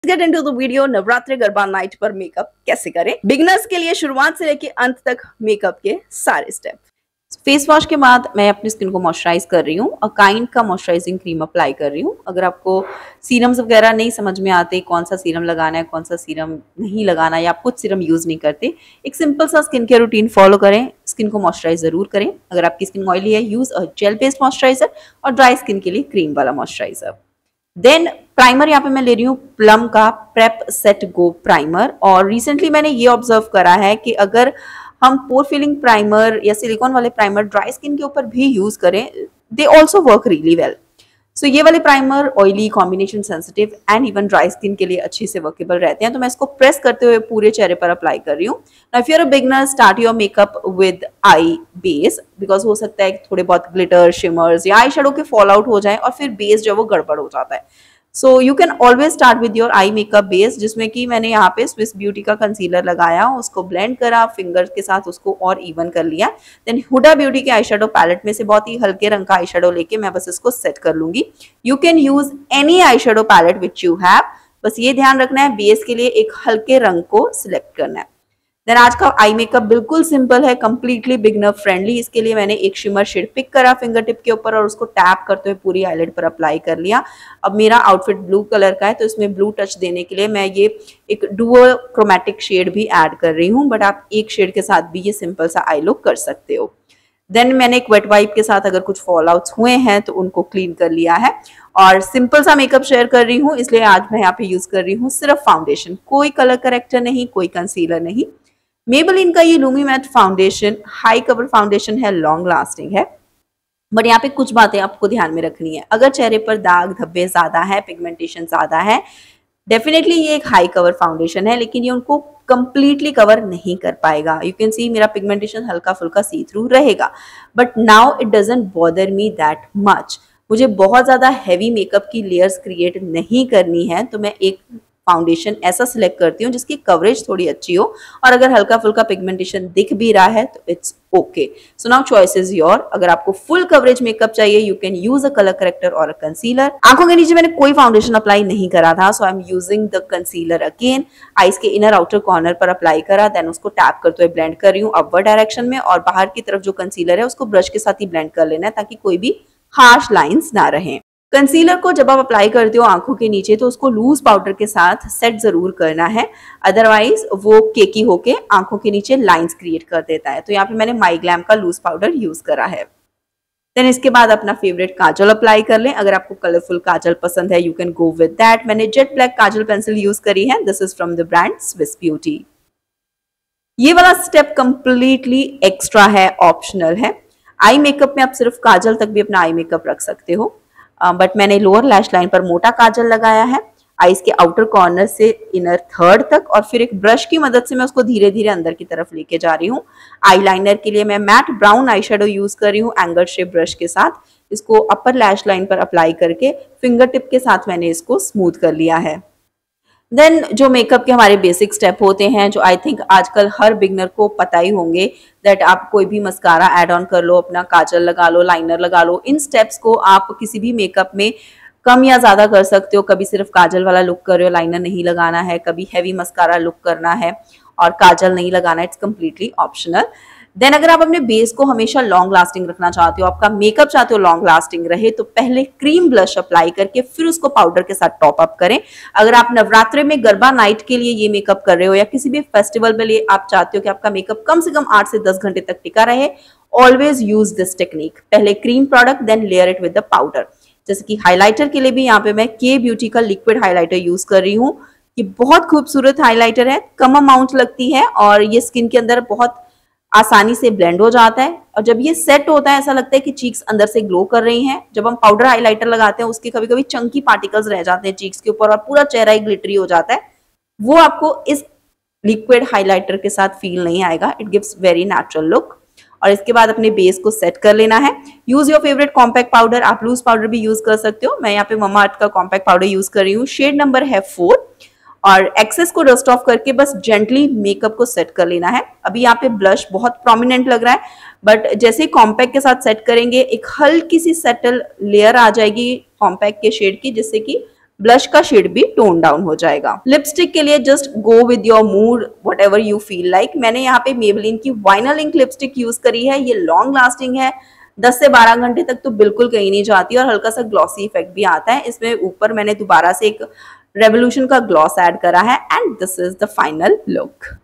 Get into the video. Navratri garba night पर makeup कैसे करें, बिगिनर्स के लिए शुरुआत से लेकर अंत तक मेकअप के सारे स्टेप। फेस वॉश के बाद मैं अपनी स्किन को मॉइस्चराइज कर रही हूँ और काइंड का मॉइस्चराइजिंग क्रीम अप्लाई कर रही हूँ। अगर आपको सीरम्स वगैरह नहीं समझ में आते कौन सा सीरम लगाना है कौन सा सीरम नहीं लगाना, या आप कुछ सीरम यूज नहीं करते, एक सिंपल सा स्किन केयर रूटीन फॉलो करें। स्किन को मॉइस्चराइज जरूर करें। अगर आपकी स्किन ऑयली है, use a gel based moisturiser, और ड्राई स्किन के लिए क्रीम वाला मॉइस्चराइजर। देन प्राइमर यहाँ पे मैं ले रही हूँ प्लम का प्रेप सेट गो प्राइमर। और रिसेंटली मैंने ये ऑब्जर्व करा है कि अगर हम पोर फिलिंग प्राइमर या सिलिकॉन वाले प्राइमर ड्राई स्किन के ऊपर भी यूज करें, they also work really well. So ये वाले primer oily, combination sensitive and even dry skin के लिए अच्छे से वर्केबल रहते हैं। तो मैं इसको प्रेस करते हुए पूरे चेहरे पर अप्लाई कर रही हूँ। Now if you are a beginner, start your makeup with eye base, because हो सकता है कि थोड़े बहुत ग्लिटर, शिमर्स या आई शेडो के फॉल आउट हो जाए और फिर बेस जो वो गड़बड़ हो जाता है। So you can always start with your eye makeup base, जिसमें कि मैंने यहाँ पे स्विस ब्यूटी का कंसीलर लगाया, उसको ब्लेंड करा, फिंगर के साथ उसको और इवन कर लिया। देन हुडा ब्यूटी के आई शेडो पैलेट में से बहुत ही हल्के रंग का आई शेडो लेके मैं बस इसको सेट कर लूंगी। You can use any eye shadow palette which you have, बस ये ध्यान रखना है बेस के लिए एक हल्के रंग को सिलेक्ट करना है। देन आज का आई मेकअप बिल्कुल सिंपल है, कंप्लीटली बिगनर फ्रेंडली। इसके लिए मैंने एक शिमर शेड पिक करा फिंगर टिप के ऊपर और उसको टैप करते हुए पूरी आईलिड पर अप्लाई कर लिया। अब मेरा आउटफिट ब्लू कलर का है, तो इसमें ब्लू टच देने के लिए मैं ये एक डुअल क्रोमैटिक शेड भी ऐड कर रही हूँ, बट आप एक शेड के साथ भी ये सिंपल सा आई लुक कर सकते हो। देन मैंने एक वेट वाइप के साथ अगर कुछ फॉल आउट्स हुए हैं तो उनको क्लीन कर लिया है और सिंपल सा मेकअप शेयर कर रही हूँ, इसलिए आज मैं यहाँ पे यूज कर रही हूँ सिर्फ फाउंडेशन, कोई कलर करेक्टर नहीं, कोई कंसीलर नहीं। मेबेलिन का ये Lumi matte foundation high cover foundation है, लॉन्ग लास्टिंग है। बट यहाँ पे कुछ बातें आपको ध्यान में रखनी है। अगर चेहरे पर दाग धब्बे ज्यादा है, पिगमेंटेशन ज्यादा है, डेफिनेटली ये एक हाई कवर फाउंडेशन है, लेकिन ये उनको कंप्लीटली कवर नहीं कर पाएगा। यू कैन सी मेरा पिगमेंटेशन हल्का फुल्का सी थ्रू रहेगा, but now it doesn't bother me that much. मुझे बहुत ज्यादा हैवी मेकअप की लेयर्स क्रिएट नहीं करनी है, तो मैं एक फाउंडेशन ऐसा सिलेक्ट करती हूँ जिसकी कवरेज थोड़ी अच्छी हो, और अगर हल्का फुल्का पिगमेंटेशन दिख भी रहा है तो it's okay. So now choice is your. अगर आपको फुल कवरेज मेकअप चाहिए, you can use a colour corrector और अ कंसीलर। आंखों के नीचे मैंने कोई फाउंडेशन अप्लाई नहीं करा था, so I am using the concealer again. Eyes के इनर आउटर कॉर्नर पर अप्लाई करा, देन उसको टैप करते हुए ब्लेंड कर रही हूँ अपवर्ड डायरेक्शन में, और बाहर की तरफ जो कंसीलर है उसको ब्रश के साथ ही ब्लेंड कर लेना है ताकि कोई भी हार्श लाइंस ना रहे। कंसीलर को जब आप अप्लाई करते हो आंखों के नीचे तो उसको लूज पाउडर के साथ सेट जरूर करना है, अदरवाइज वो केकी होके आंखों के नीचे लाइंस क्रिएट कर देता है। तो यहाँ पे मैंने माई ग्लैम का लूज पाउडर यूज करा है। देन इसके बाद अपना फेवरेट काजल अप्लाई कर लें। अगर आपको कलरफुल काजल पसंद है, you can go with that. मैंने जेट ब्लैक काजल पेंसिल यूज करी है, this is from the brand Swiss beauty. ये वाला स्टेप कंप्लीटली एक्स्ट्रा है, ऑप्शनल है। आई मेकअप में आप सिर्फ काजल तक भी अपना आई मेकअप रख सकते हो, बट मैंने लोअर लैश लाइन पर मोटा काजल लगाया है, आईज के आउटर कॉर्नर से इनर थर्ड तक, और फिर एक ब्रश की मदद से मैं उसको धीरे धीरे अंदर की तरफ लेके जा रही हूँ। आईलाइनर के लिए मैं mat brown eye shadow use कर रही हूँ एंगल शेप ब्रश के साथ। इसको अपर लैश लाइन पर अप्लाई करके फिंगर टिप के साथ मैंने इसको स्मूथ कर लिया है। देन जो मेकअप के हमारे बेसिक स्टेप होते हैं, जो आई थिंक आजकल हर बिगनर को पता ही होंगे, दैट आप कोई भी मस्कारा ऐड ऑन कर लो, अपना काजल लगा लो, लाइनर लगा लो। इन स्टेप्स को आप किसी भी मेकअप में कम या ज्यादा कर सकते हो। कभी सिर्फ काजल वाला लुक कर रहे हो, लाइनर नहीं लगाना है, कभी हैवी मस्कारा लुक करना है और काजल नहीं लगाना है, इट्स कम्प्लीटली ऑप्शनल। देन अगर आप अपने बेस को हमेशा लॉन्ग लास्टिंग रखना चाहते हो, आपका मेकअप चाहते हो लॉन्ग लास्टिंग रहे, तो पहले क्रीम ब्लश अप्लाई करके फिर उसको पाउडर के साथ टॉप अप करें। अगर आप नवरात्रि में गरबा नाइट के लिए ये मेकअप कर रहे हो या किसी भी फेस्टिवल में लिए आप चाहते हो कि आपका मेकअप कम से कम 8 से 10 घंटे तक टिका रहे, ऑलवेज यूज दिस टेक्निक। पहले cream product, then layer it with the powder. जैसे कि हाइलाइटर के लिए भी यहाँ पे मैं के ब्यूटी का लिक्विड हाइलाइटर यूज कर रही हूँ। ये बहुत खूबसूरत हाइलाइटर है, कम अमाउंट लगती है और ये स्किन के अंदर बहुत आसानी से ब्लेंड हो जाता है, और जब ये सेट होता है ऐसा लगता है कि चीक्स अंदर से ग्लो कर रही हैं। जब हम पाउडर हाइलाइटर लगाते हैं उसके कभी कभी चंकी पार्टिकल्स रह जाते हैं चीक्स के ऊपर और पूरा चेहरा ही ग्लिटरी हो जाता है, वो आपको इस लिक्विड हाइलाइटर के साथ फील नहीं आएगा। It gives very natural look. और इसके बाद अपने बेस को सेट कर लेना है। Use your favourite compact powder, आप लूज पाउडर भी यूज कर सकते हो। मैं यहाँ पे ममाअर्थ का कॉम्पैक्ट पाउडर यूज कर रही हूँ, शेड नंबर है 4, और एक्सेस को डस्ट ऑफ करके बस जेंटली मेकअप को सेट कर लेना है। अभी यहाँ पे ब्लश बहुत प्रोमिनेंट लग रहा है, बट जैसे ही कॉम्पैक्ट के साथ सेट करेंगे एक हल्की सी सेटल लेयर आ जाएगी कॉम्पैक्ट के शेड की, जिससे कि ब्लश का शेड भी टोन डाउन हो जाएगा। लिपस्टिक के लिए just go with your mood, what ever you feel like. मैंने यहाँ पे मेबेलिन की वाइनल इंक लिपस्टिक यूज करी है। ये लॉन्ग लास्टिंग है, 10 से 12 घंटे तक तो बिल्कुल कहीं नहीं जाती और हल्का सा ग्लॉसी इफेक्ट भी आता है। इसमें ऊपर मैंने दोबारा से एक रेवोल्यूशन का ग्लॉस ऐड करा है and this is the final look.